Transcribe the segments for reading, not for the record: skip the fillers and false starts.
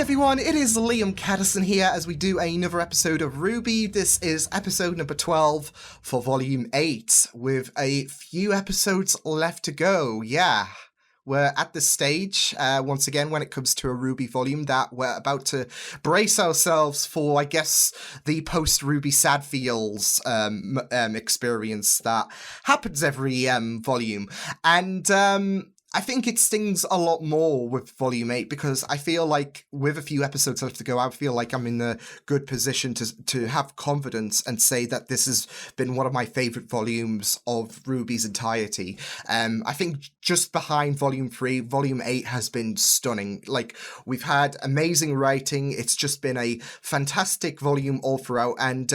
everyone, it is Liam Caddison here as we do another episode of RWBY. This is episode number 12 for Volume 8, with a few episodes left to go. Yeah, we're at the stage, once again, when it comes to a RWBY volume, that we're about to brace ourselves for, I guess, the post-RWBY sad feels experience that happens every volume. And I think it stings a lot more with Volume 8 because I feel like with a few episodes left to go, I feel like I'm in a good position to have confidence and say that this has been one of my favourite volumes of RWBY's entirety. I think just behind Volume 3, Volume 8 has been stunning. Like, we've had amazing writing. It's just been a fantastic volume all throughout. And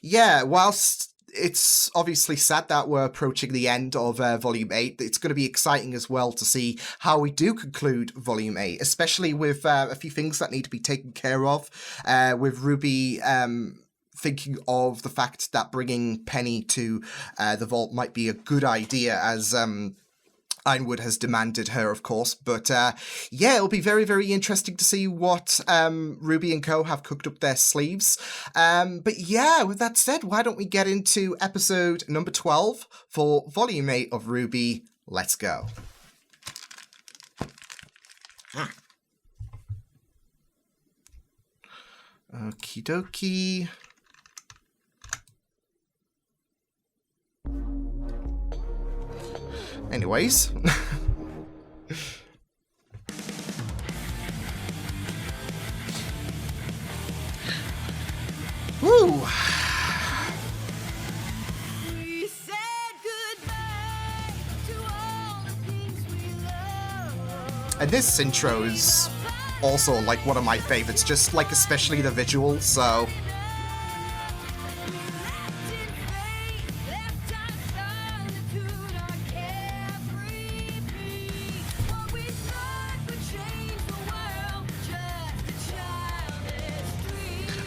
yeah, whilst it's obviously sad that we're approaching the end of Volume 8. It's going to be exciting as well to see how we do conclude Volume 8, especially with a few things that need to be taken care of, with RWBY thinking of the fact that bringing Penny to the vault might be a good idea, as Ironwood has demanded her, of course, but yeah, it'll be very, very interesting to see what RWBY and co have cooked up their sleeves. But yeah, with that said, why don't we get into episode number 12 for Volume 8 of RWBY. Let's go. Okie dokie. Anyways. Woo! We said goodbye to all the things we love. And this intro is also like one of my favorites, just like especially the visuals, so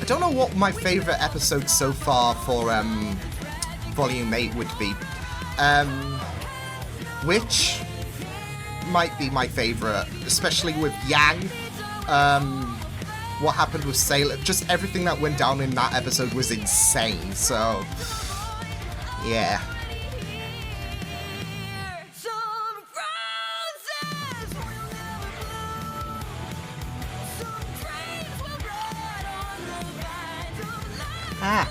I don't know what my favourite episode so far for Volume 8 would be. Which might be my favourite, especially with Yang. What happened with Sailor, just everything that went down in that episode was insane, so yeah. Ah.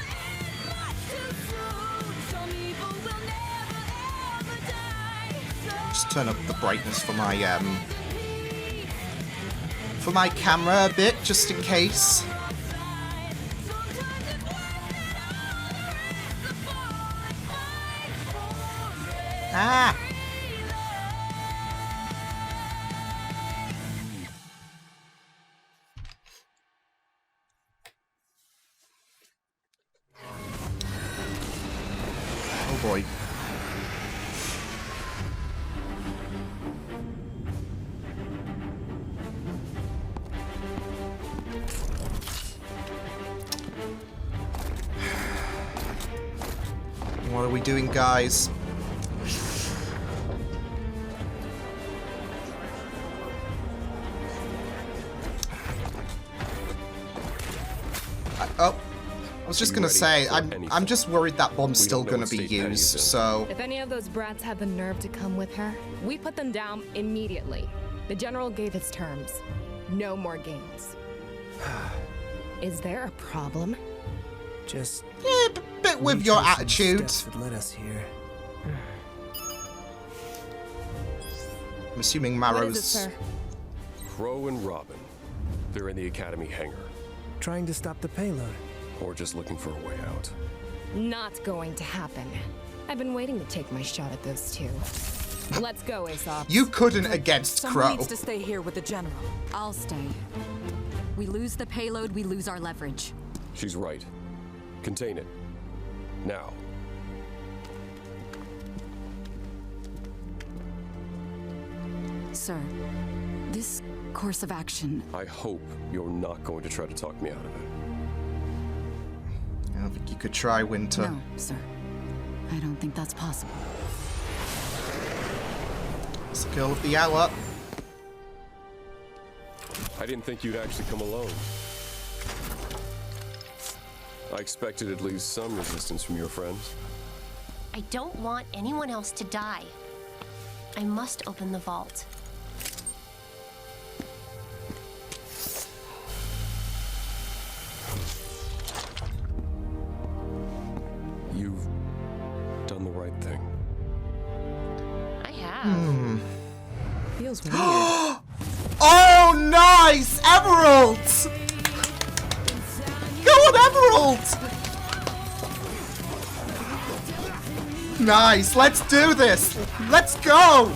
Just turn up the brightness for my camera a bit, just in case. Ah. Oh boy. What are we doing, guys? I was just gonna say, I'm just worried that bomb's still gonna be used, so... If any of those brats had the nerve to come with her, we put them down immediately. The general gave his terms. No more games. Is there a problem? Just... Yeah, a bit with your attitude. That led us here. I'm assuming Marrow's... What is it, sir? Crow and Robin. They're in the Academy hangar. Trying to stop the payload. Or just looking for a way out. Not going to happen. I've been waiting to take my shot at those two. Let's go, Aesop. You couldn't against Crow. Someone needs to stay here with the general. I'll stay. We lose the payload, we lose our leverage. She's right. Contain it. Now. Sir, this course of action... I hope you're not going to try to talk me out of it. I don't think you could try, Winter. No, sir. I don't think that's possible. It's the girl of the hour. I didn't think you'd actually come alone. I expected at least some resistance from your friends. I don't want anyone else to die. I must open the vault. You've done the right thing. I have. Feels weird. Oh, nice! Emeralds! Go on, Emeralds! Nice, let's do this! Let's go!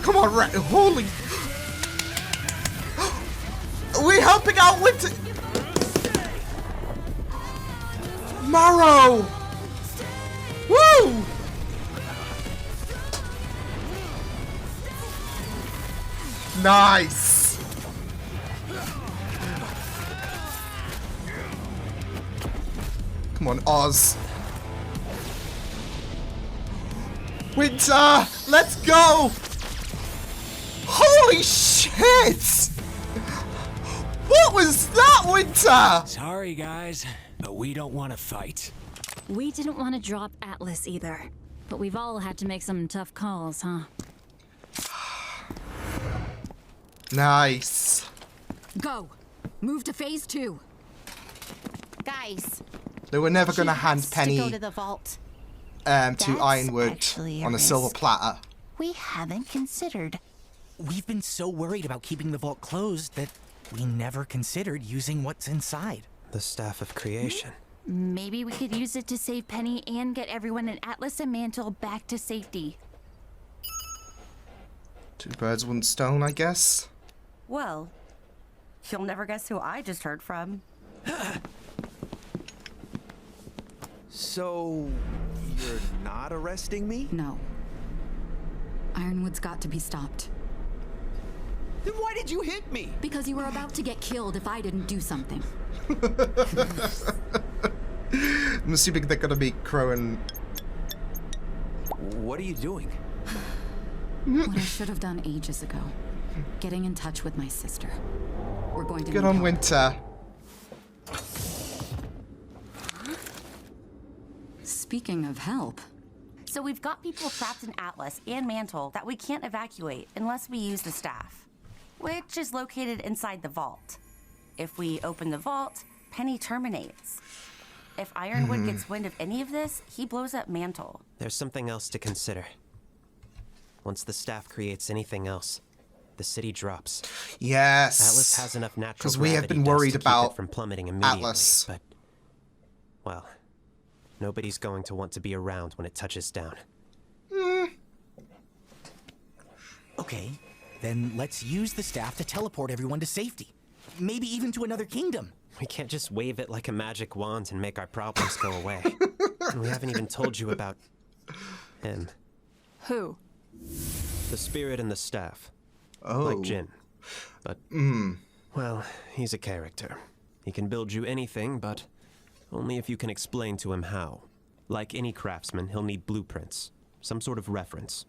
Come on, holy... Are we helping out with... Morrow! Woo! Nice! Come on, Oz. Winter! Let's go! Holy shit! What was that, Winter? Sorry, guys, but we don't want to fight. We didn't want to drop Atlas either. But we've all had to make some tough calls, huh? Nice. Go! Move to phase 2. Guys, They were never she gonna has hand Penny to go to the vault. to That's Ironwood actually a on a silver risk. platter. We haven't considered. We've been so worried about keeping the vault closed that we never considered using what's inside. The Staff of Creation. Maybe we could use it to save Penny and get everyone in Atlas and Mantle back to safety. Two birds, one stone, I guess. Well, you'll never guess who I just heard from. So, you're not arresting me? No. Ironwood's got to be stopped. Then why did you hit me? Because you were about to get killed if I didn't do something. I'm assuming they're gonna be crowing. What are you doing? What I should have done ages ago. Getting in touch with my sister. We're going to Good need on help. Winter. Speaking of help, So we've got people trapped in Atlas and Mantle that we can't evacuate unless we use the staff, which is located inside the vault. If we open the vault, Penny terminates. If Ironwood gets wind of any of this, he blows up Mantle. There's something else to consider. Once the staff creates anything else, the city drops. Yes. Atlas has enough natural Because we have gravity been dust worried to keep about it from plummeting immediately. Atlas. But, well, nobody's going to want to be around when it touches down. Okay, then let's use the staff to teleport everyone to safety. Maybe even to another kingdom. We can't just wave it like a magic wand and make our problems go away. And we haven't even told you about him. who? The spirit and the staff. Oh. Like Jin. But, well, he's a character. He can build you anything, but only if you can explain to him how. Like any craftsman, he'll need blueprints, some sort of reference.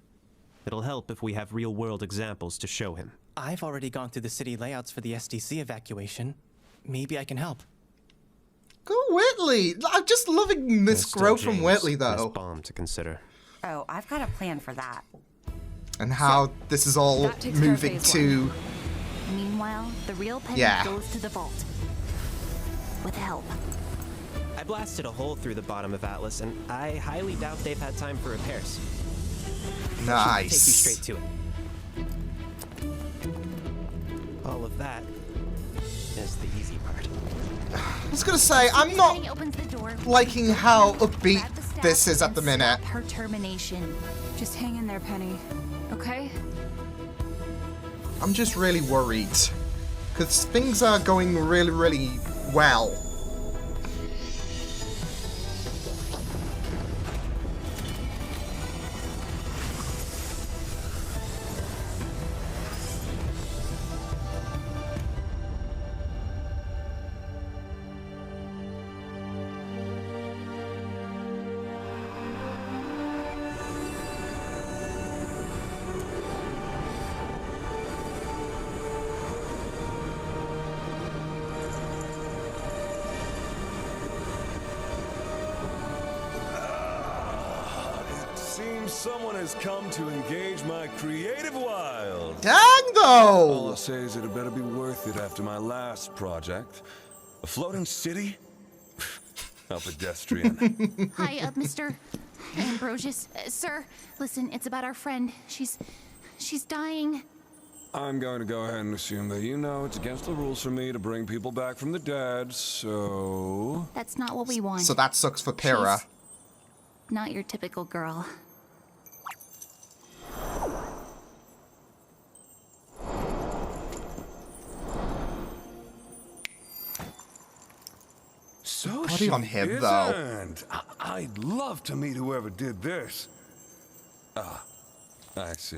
It'll help if we have real-world examples to show him. I've already gone through the city layouts for the SDC evacuation. Maybe I can help. Go Whitley. I'm just loving this There's still growth from James Whitley, and though. his bomb to consider. Oh, I've got a plan for that. And how this is all that takes care of moving phase to... Meanwhile, the real Penny Yeah. goes to the vault. With help. I blasted a hole through the bottom of Atlas, and I highly doubt they've had time for repairs. Take you Nice. straight to it. All of that is the easy part. I was gonna say, I'm not Penny opens the door. liking how upbeat Grab the staff this is at and the minute. stop her termination. Just hang in there, Penny. Okay? I'm just really worried. Because things are going really, really well. seems someone has come to engage my creative wild. Dang, All though! I'll say is it better be worth it after my last project. A floating city? A pedestrian. Hi, Mr. Ambrosius. Sir, listen, it's about our friend. She's dying. I'm going to go ahead and assume that you know it's against the rules for me to bring people back from the dead, so... That's not what we want. So that sucks for Pyrrha. She's not your typical girl. So Body she on him, though. isn't. I'd love to meet whoever did this. Ah, I see.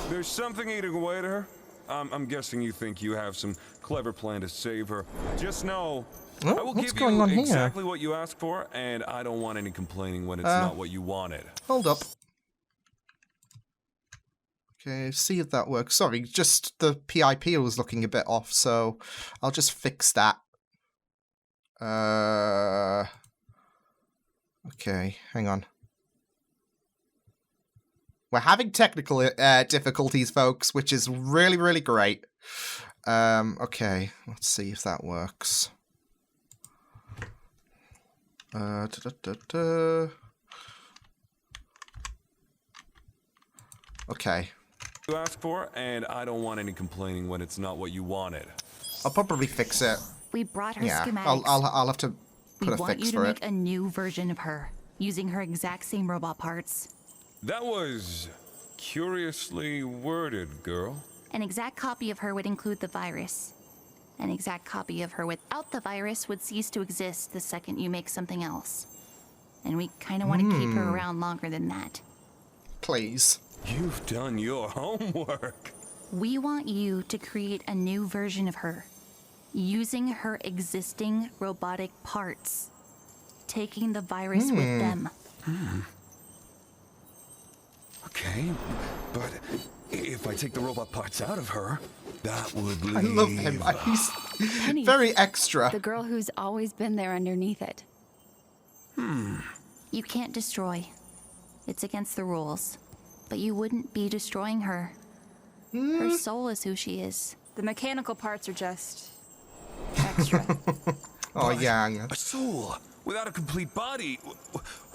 There's something eating away at her. I'm guessing you think you have some clever plan to save her. Just know, Oh, I will what's give going you on here? exactly what you asked for, and I don't want any complaining when it's not what you wanted. Hold up. Okay, see if that works. Sorry, just the PIP was looking a bit off, so I'll just fix that. Okay, hang on. We're having technical difficulties, folks, which is really, really great. Okay, let's see if that works. Okay. You asked for, and I don't want any complaining when it's not what you wanted. I'll probably fix it. We brought her Yeah, schematics. I'll have to put we a want fix you to for make it. a new version of her, using her exact same robot parts. That was curiously worded, girl. An exact copy of her would include the virus. An exact copy of her without the virus would cease to exist the second you make something else. And we kind of want to keep her around longer than that. Please. You've done your homework. We want you to create a new version of her, using her existing robotic parts, taking the virus with them. Okay, but if I take the robot parts out of her, that would leave... I love him. He's Penny, very extra. the girl who's always been there underneath it. You can't destroy. It's against the rules. But you wouldn't be destroying her. Her soul is who she is. The mechanical parts are just extra. Oh, Yang. A soul without a complete body.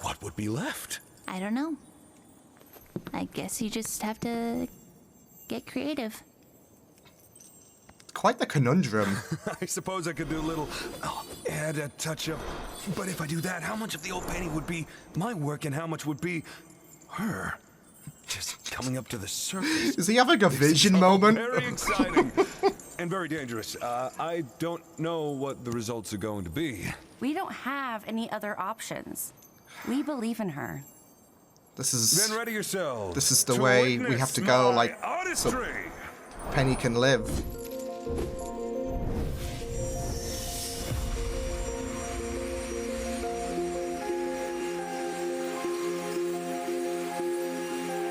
What would be left? I don't know. I guess you just have to get creative. Quite the conundrum. I suppose I could do a little add a touch of. But if I do that, how much of the old painting would be my work and how much would be her? Just coming up to the surface. Is he having a vision moment? Very exciting and very dangerous. I don't know what the results are going to be. We don't have any other options. We believe in her. This is... Then ready yourselves. This is the to way we witness have to go, my like, so artistry. Penny can live.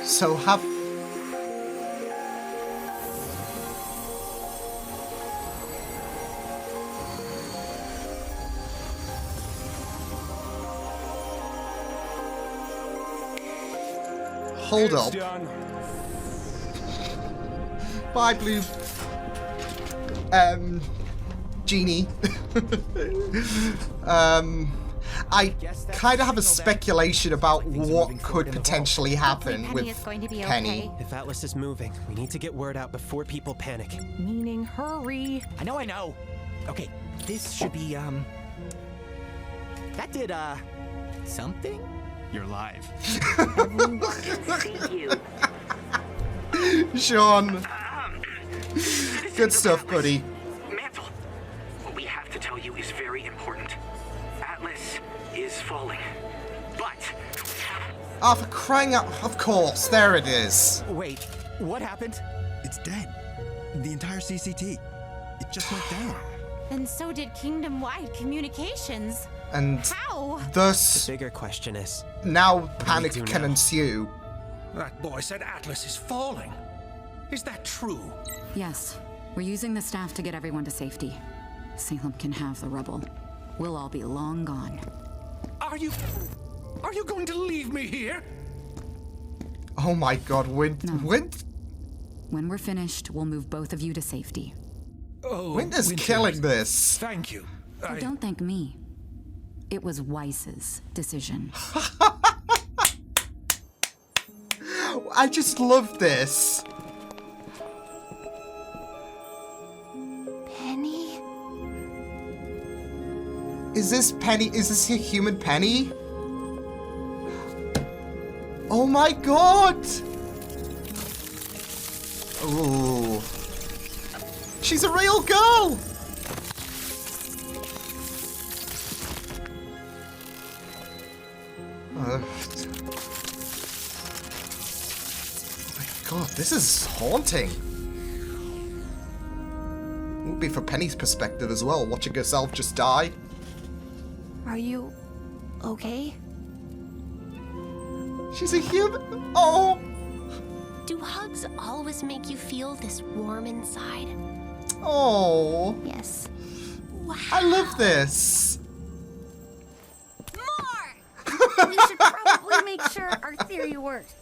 So have... Hold It's up. done. Bye, Blue. Genie. I kind of have a speculation about what could potentially happen Penny with is going to be Penny. okay. If Atlas is moving, we need to get word out before people panic. Meaning hurry. I know. Okay, this should be, that did, something? You're live. Everyone can see you. Sean. Good stuff, buddy. Mantle, what we have to tell you is very important. Atlas is falling, but... Oh, for crying out... Of course, there it is. Wait, what happened? It's dead. The entire CCT. It just went down. And so did Kingdom-wide communications. And How? thus, The bigger question is, now panic do can now? ensue. That boy said Atlas is falling. Is that true? Yes. We're using the staff to get everyone to safety. Salem can have the rubble. We'll all be long gone. Are you... Are you going to leave me here? Oh my god, when we're finished, we'll move both of you to safety. Oh, Winter's killing this. Thank you. Oh, don't thank me. It was Weiss's decision. I just love this. Penny? Is this Penny? Is this a human Penny? Oh my god! Ooh. She's a real girl! Oh my god, this is haunting. Would be for Penny's perspective as well, watching herself just die. Are you okay? She's a human. Oh! Do hugs always make you feel this warm inside? Oh. Yes. Wow. I love this. We should probably make sure our theory worked.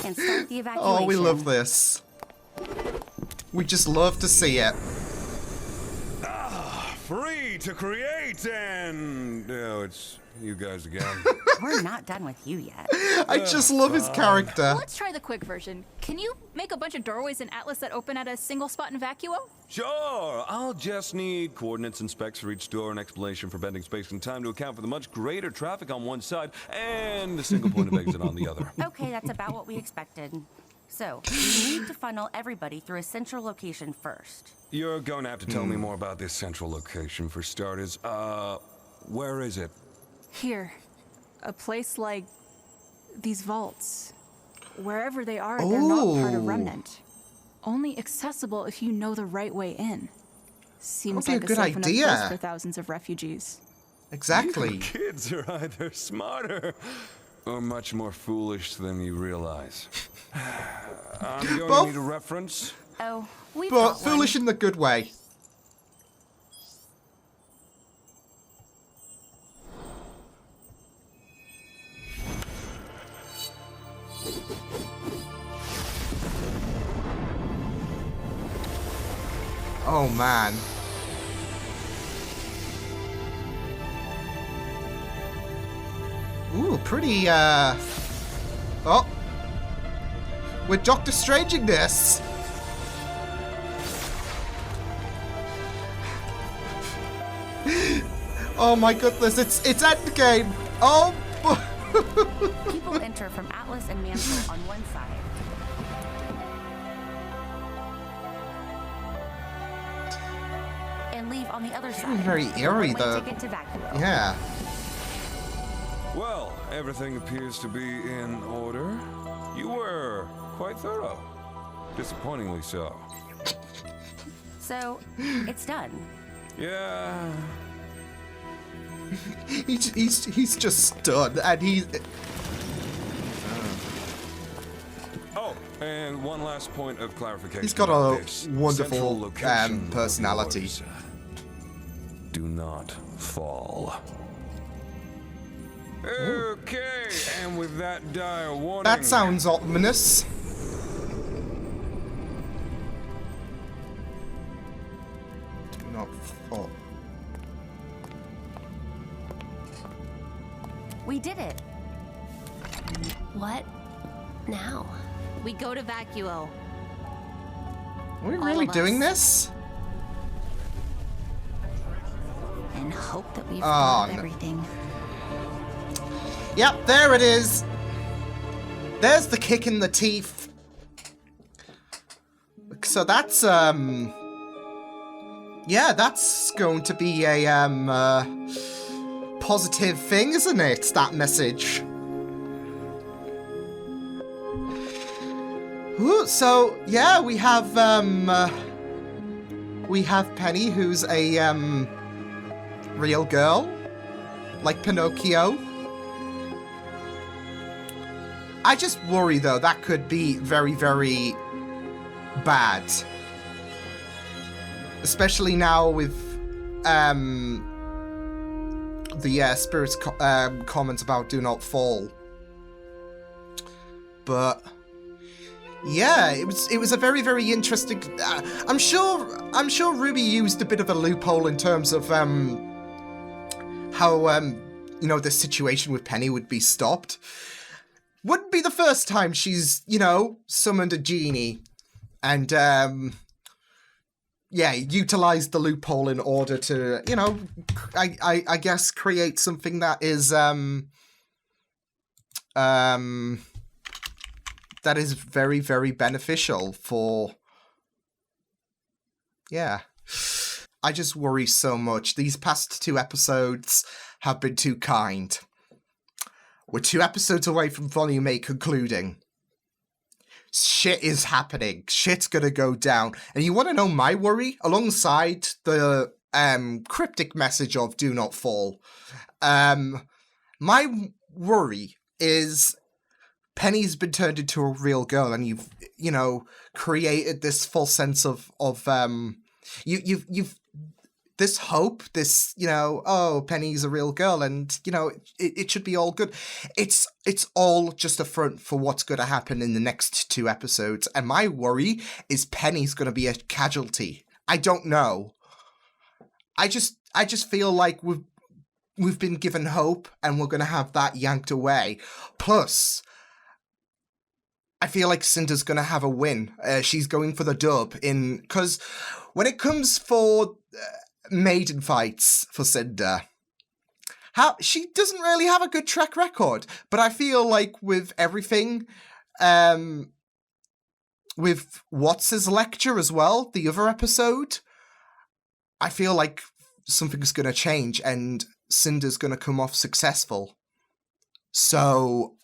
And start the evacuation. Oh, we love this. We just love to see it. Free to create and... Oh, it's you guys again. We're not done with you yet. I just love his character. Let's try the quick version. Can you make a bunch of doorways in Atlas that open at a single spot in Vacuo? Sure, I'll just need coordinates and specs for each door, an explanation for bending space and time to account for the much greater traffic on one side and a single point of exit on the other. Okay, that's about what we expected. So, we need to funnel everybody through a central location first. You're going to have to tell me more about this central location for starters. Where is it? Here. A place like these vaults. Wherever they are, they're not part of Remnant. Only accessible if you know the right way in. Seems like a good safe enough idea. place for thousands of refugees. Exactly. You kids are either smarter or much more foolish than you realize. I'm going to need a reference. Oh, we've But got one. foolish in the good way. Oh man. Ooh, pretty oh. We're Doctor Stranging this. Oh my goodness, it's Endgame. Oh. People enter from Atlas and Mantle on one side. And leave on the other side. Very eerie, One-way though. ticket to Vacuo. Yeah. Well, everything appears to be in order. You were quite thorough. Disappointingly so. So, it's done. Yeah. He's just stunned, and he's. Oh, and one last point of clarification. He's got about a this. wonderful Central location of personality. yours. Do not fall. Okay, and with that dire warning. That sounds ominous. Do not fall. We did it. What now? We go to Vacuo. Are we All really of doing us. this? And hope that we've Oh, thought of no. everything. Yep, there it is. There's the kick in the teeth. So that's yeah, that's going to be a positive thing, isn't it? That message. Ooh, so yeah, we have Penny, who's a real girl, like Pinocchio. I just worry though that could be very, very bad, the spirit's comment about do not fall. But yeah, it was a very, very interesting. I'm sure RWBY used a bit of a loophole in terms of how you know, the situation with Penny would be stopped. Wouldn't be the first time she's, you know, summoned a genie and yeah, utilized the loophole in order to, you know, I guess create something that is that is very, very beneficial for, yeah. I just worry so much. These past 2 episodes have been too kind. We're 2 episodes away from Volume 8 concluding. Shit is happening. Shit's gonna go down. And you want to know my worry? Alongside the cryptic message of do not fall. My worry is Penny's been turned into a real girl, and you've, you know, created this false sense of you've this hope, this, you know, oh, Penny's a real girl, and, you know, it should be all good. It's all just a front for what's going to happen in the next 2 episodes, and my worry is Penny's going to be a casualty. I don't know. I just feel like we've been given hope, and we're going to have that yanked away. Plus, I feel like Cinder's going to have a win. She's going for the dub because when it comes for maiden fights for Cinder, she doesn't really have a good track record. But I feel like with everything, with What's His Lecture as well, the other episode, I feel like something's going to change and Cinder's going to come off successful. So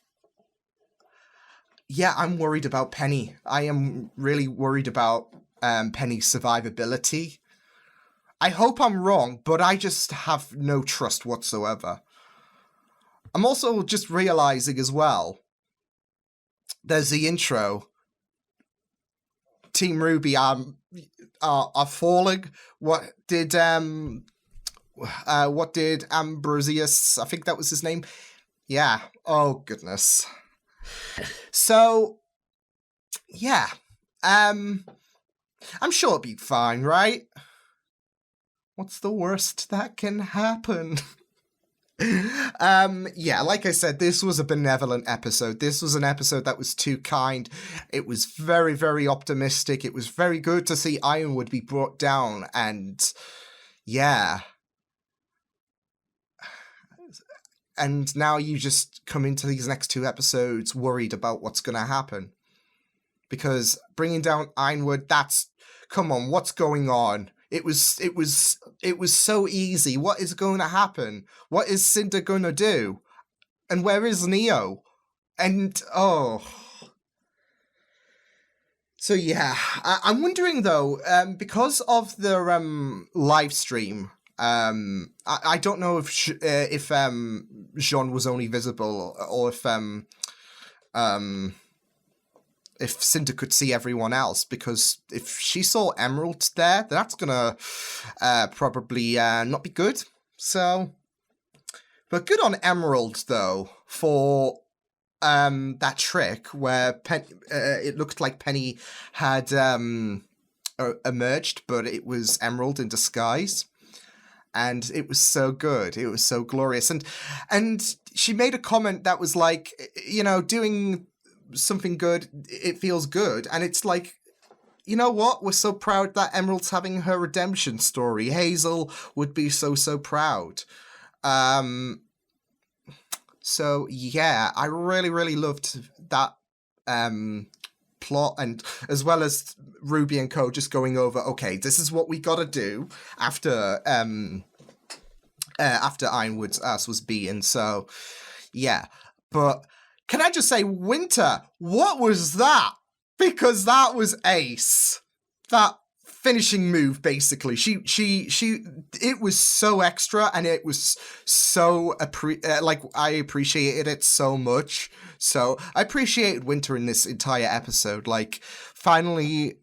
yeah, I'm worried about Penny. I am really worried about Penny's survivability. I hope I'm wrong, but I just have no trust whatsoever. I'm also just realizing as well, there's the intro. Team RWBY are falling. What did Ambrosius, I think that was his name? Yeah. Oh goodness. So yeah. I'm sure it'll be fine, right? What's the worst that can happen? Yeah, like I said, this was a benevolent episode. This was an episode that was too kind. It was very, very optimistic. It was very good to see Ironwood be brought down, and yeah. And now you just come into these next 2 episodes worried about what's going to happen. Because bringing down Ironwood, come on, what's going on? It was so easy. What is going to happen? What is Cinder going to do? And where is Neo? And, oh. So, yeah. I'm wondering, though, because of the live stream, I don't know if Jean was only visible or if Cinder could see everyone else, because if she saw Emerald there, that's gonna probably not be good. So, but good on Emerald though for that trick where it looked like Penny had emerged, but it was Emerald in disguise. And it was so good. It was so glorious. And she made a comment that was like, you know, doing something good, it feels good. And it's like, you know what? We're so proud that Emerald's having her redemption story. Hazel would be so proud. So yeah, I really, really loved that plot, and as well as RWBY and Co just going over, okay, this is what we gotta do after Ironwood's ass was beaten. So yeah, but can I just say, Winter, what was that? Because that was ace. That finishing move, basically. It was so extra, and it was so I appreciated it so much. So I appreciated Winter in this entire episode. Like, finally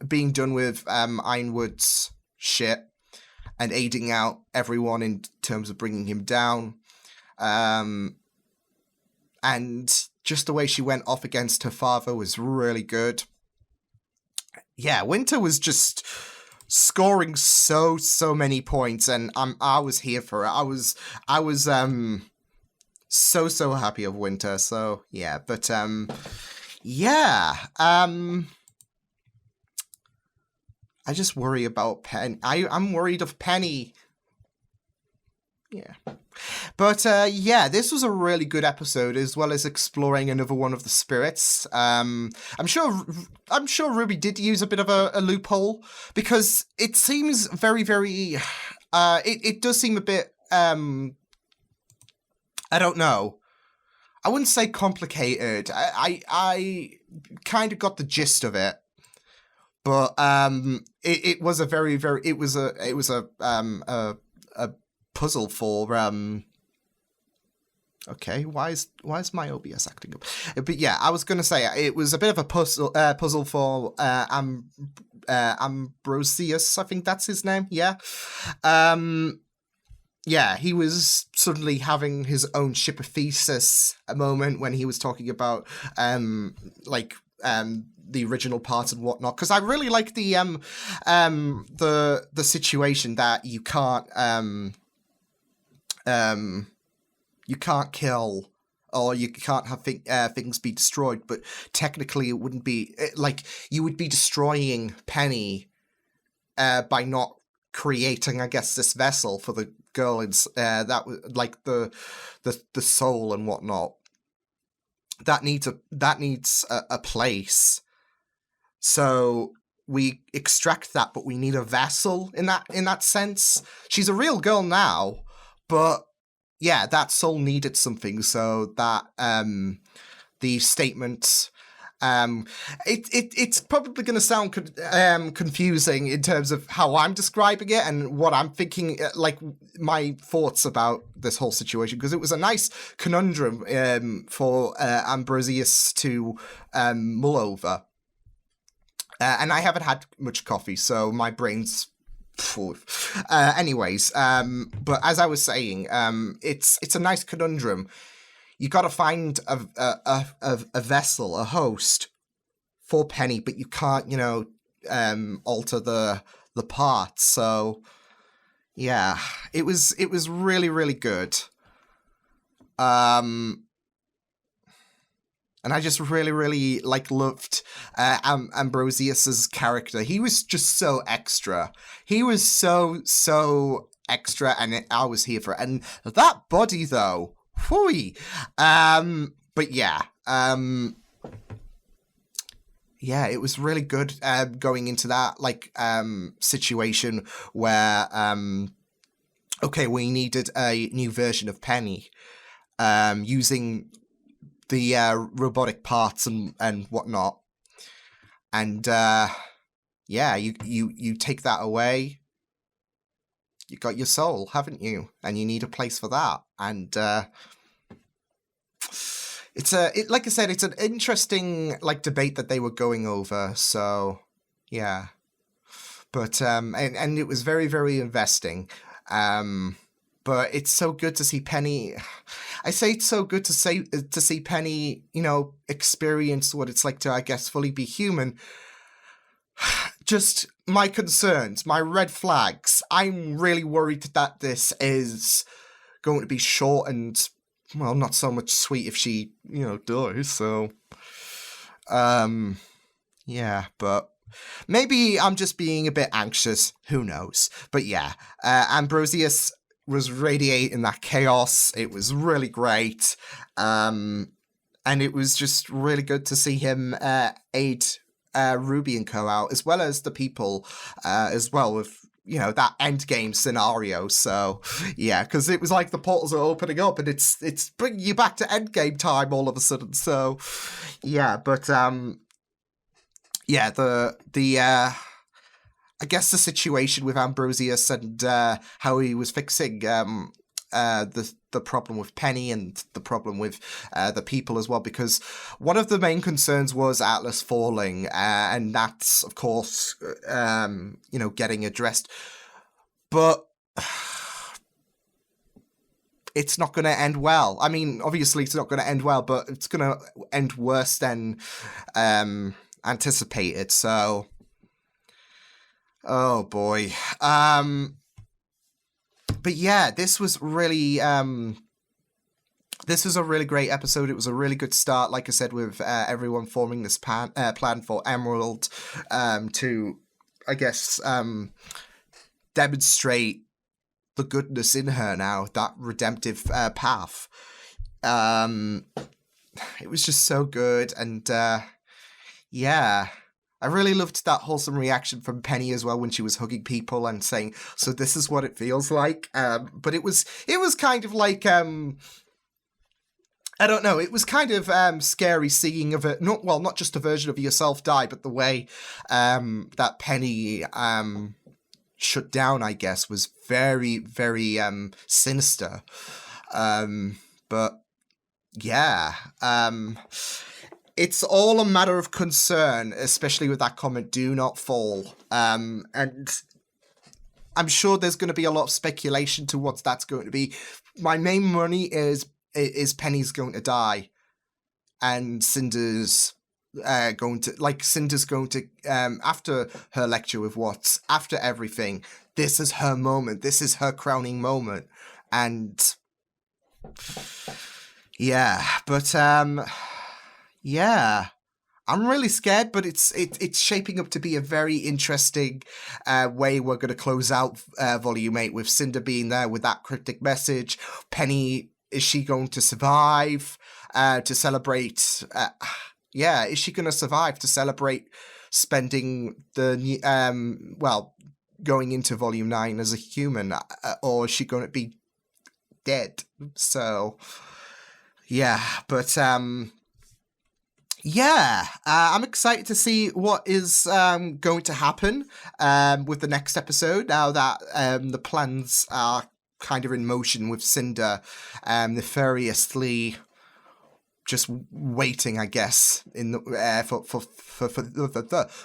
being done with Ironwood's shit, aiding out everyone in terms of bringing him down. And just the way she went off against her father was really good. Yeah, Winter was just scoring so many points, and I was here for it. I was so happy of Winter. So yeah, but yeah, I just worry about Penny. I'm worried of Penny. Yeah. But yeah, this was a really good episode, as well as exploring another one of the spirits. I'm sure RWBY did use a bit of a loophole, because it seems very it does seem a bit I don't know. I wouldn't say complicated. I kind of got the gist of it. But it was a very it was a puzzle for okay, why is my OBS acting up? But yeah, I was gonna say it was a bit of a puzzle for Ambrosius, I think that's his name. Yeah. Yeah, he was suddenly having his own shipperthesis a moment when he was talking about the original parts and whatnot, because I really like the situation that you can't kill, or you can't have things be destroyed, but technically it wouldn't be like you would be destroying Penny by not creating, I guess, this vessel for the girl that was like the soul and whatnot that needs a place. So we extract that, but we need a vessel in that sense. She's a real girl now, but yeah, that soul needed something. So that the statement, it's probably going to sound confusing in terms of how I'm describing it and what I'm thinking, like my thoughts about this whole situation, because it was a nice conundrum for Ambrosius to mull over. And I haven't had much coffee, so my brain's full. Anyways, but as I was saying, it's a nice conundrum. You got to find a vessel, a host for Penny, but you can't, alter the parts. So yeah, it was really good. And I just really loved Ambrosius's character. He was just so extra. He was so extra, and I was here for it. And that body, though, whooey. But yeah, yeah, it was really good going into that situation where okay, we needed a new version of Penny, using the robotic parts and whatnot, and yeah, you take that away, you got your soul, haven't you? And you need a place for that, and like I said, it's an interesting debate that they were going over. So yeah, but and it was very investing. But it's so good to see Penny. I say it's so good to see Penny, experience what it's like to, I guess, fully be human. Just my concerns, my red flags. I'm really worried that this is going to be short and, well, not so much sweet if she, dies. So, yeah, but maybe I'm just being a bit anxious. Who knows? But yeah, Ambrosius was radiating that chaos. It was really great. And it was just really good to see him aid RWBY and co out, as well as the people as well, with that end game scenario. So yeah, because it was like the portals are opening up and it's bringing you back to end game time all of a sudden. So yeah, but yeah, the I guess the situation with Ambrosius and how he was fixing the problem with Penny and the problem with the people as well, because one of the main concerns was Atlas falling, and that's of course getting addressed. but it's not going to end well. I mean, obviously it's not going to end well, but it's going to end worse than anticipated. So, oh boy. But yeah, this was really this was a really great episode. It was a really good start, like I said, with everyone forming this plan for Emerald to, I guess, demonstrate the goodness in her now, that redemptive path. It was just so good, and yeah. I really loved that wholesome reaction from Penny as well when she was hugging people and saying, "So this is what it feels like." But it was kind of like I don't know. It was kind of scary seeing not just a version of yourself die, but the way that Penny shut down, I guess, was very, very sinister. But yeah. It's all a matter of concern, especially with that comment, "Do not fall." And I'm sure there's going to be a lot of speculation to what that's going to be. My main money is Penny's going to die, and Cinder's going to after her lecture with Watts, after everything, this is her moment. This is her crowning moment, and yeah, but yeah, I'm really scared, but it's shaping up to be a very interesting way we're going to close out Volume 8, with Cinder being there with that cryptic message. Penny, is she going to survive to celebrate? Is she going to survive to celebrate spending the going into Volume 9 as a human, or is she going to be dead? So yeah, but yeah, I'm excited to see what is going to happen with the next episode, now that the plans are kind of in motion, with Cinder nefariously just waiting, I guess, in the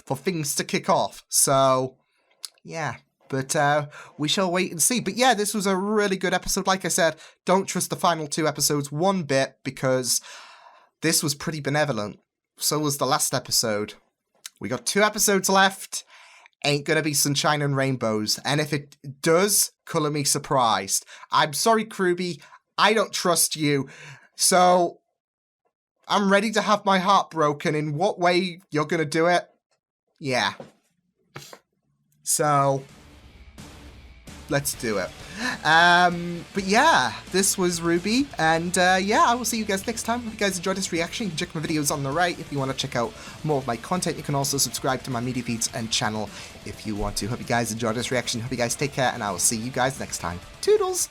for things to kick off. So yeah, but we shall wait and see. But yeah, this was a really good episode. Like I said, don't trust the final 2 episodes one bit, because this was pretty benevolent. So was the last episode. We got 2 episodes left. Ain't gonna be sunshine and rainbows. And if it does, colour me surprised. I'm sorry, RWBY. I don't trust you. So I'm ready to have my heart broken. In what way you're gonna do it? Yeah. So let's do it. But yeah, this was RWBY, and yeah, I will see you guys next time. If you guys enjoyed this reaction, you can check my videos on the right. If you want to check out more of my content, you can also subscribe to my media feeds and channel if you want to. Hope you guys enjoyed this reaction. Hope you guys take care, and I will see you guys next time. Toodles!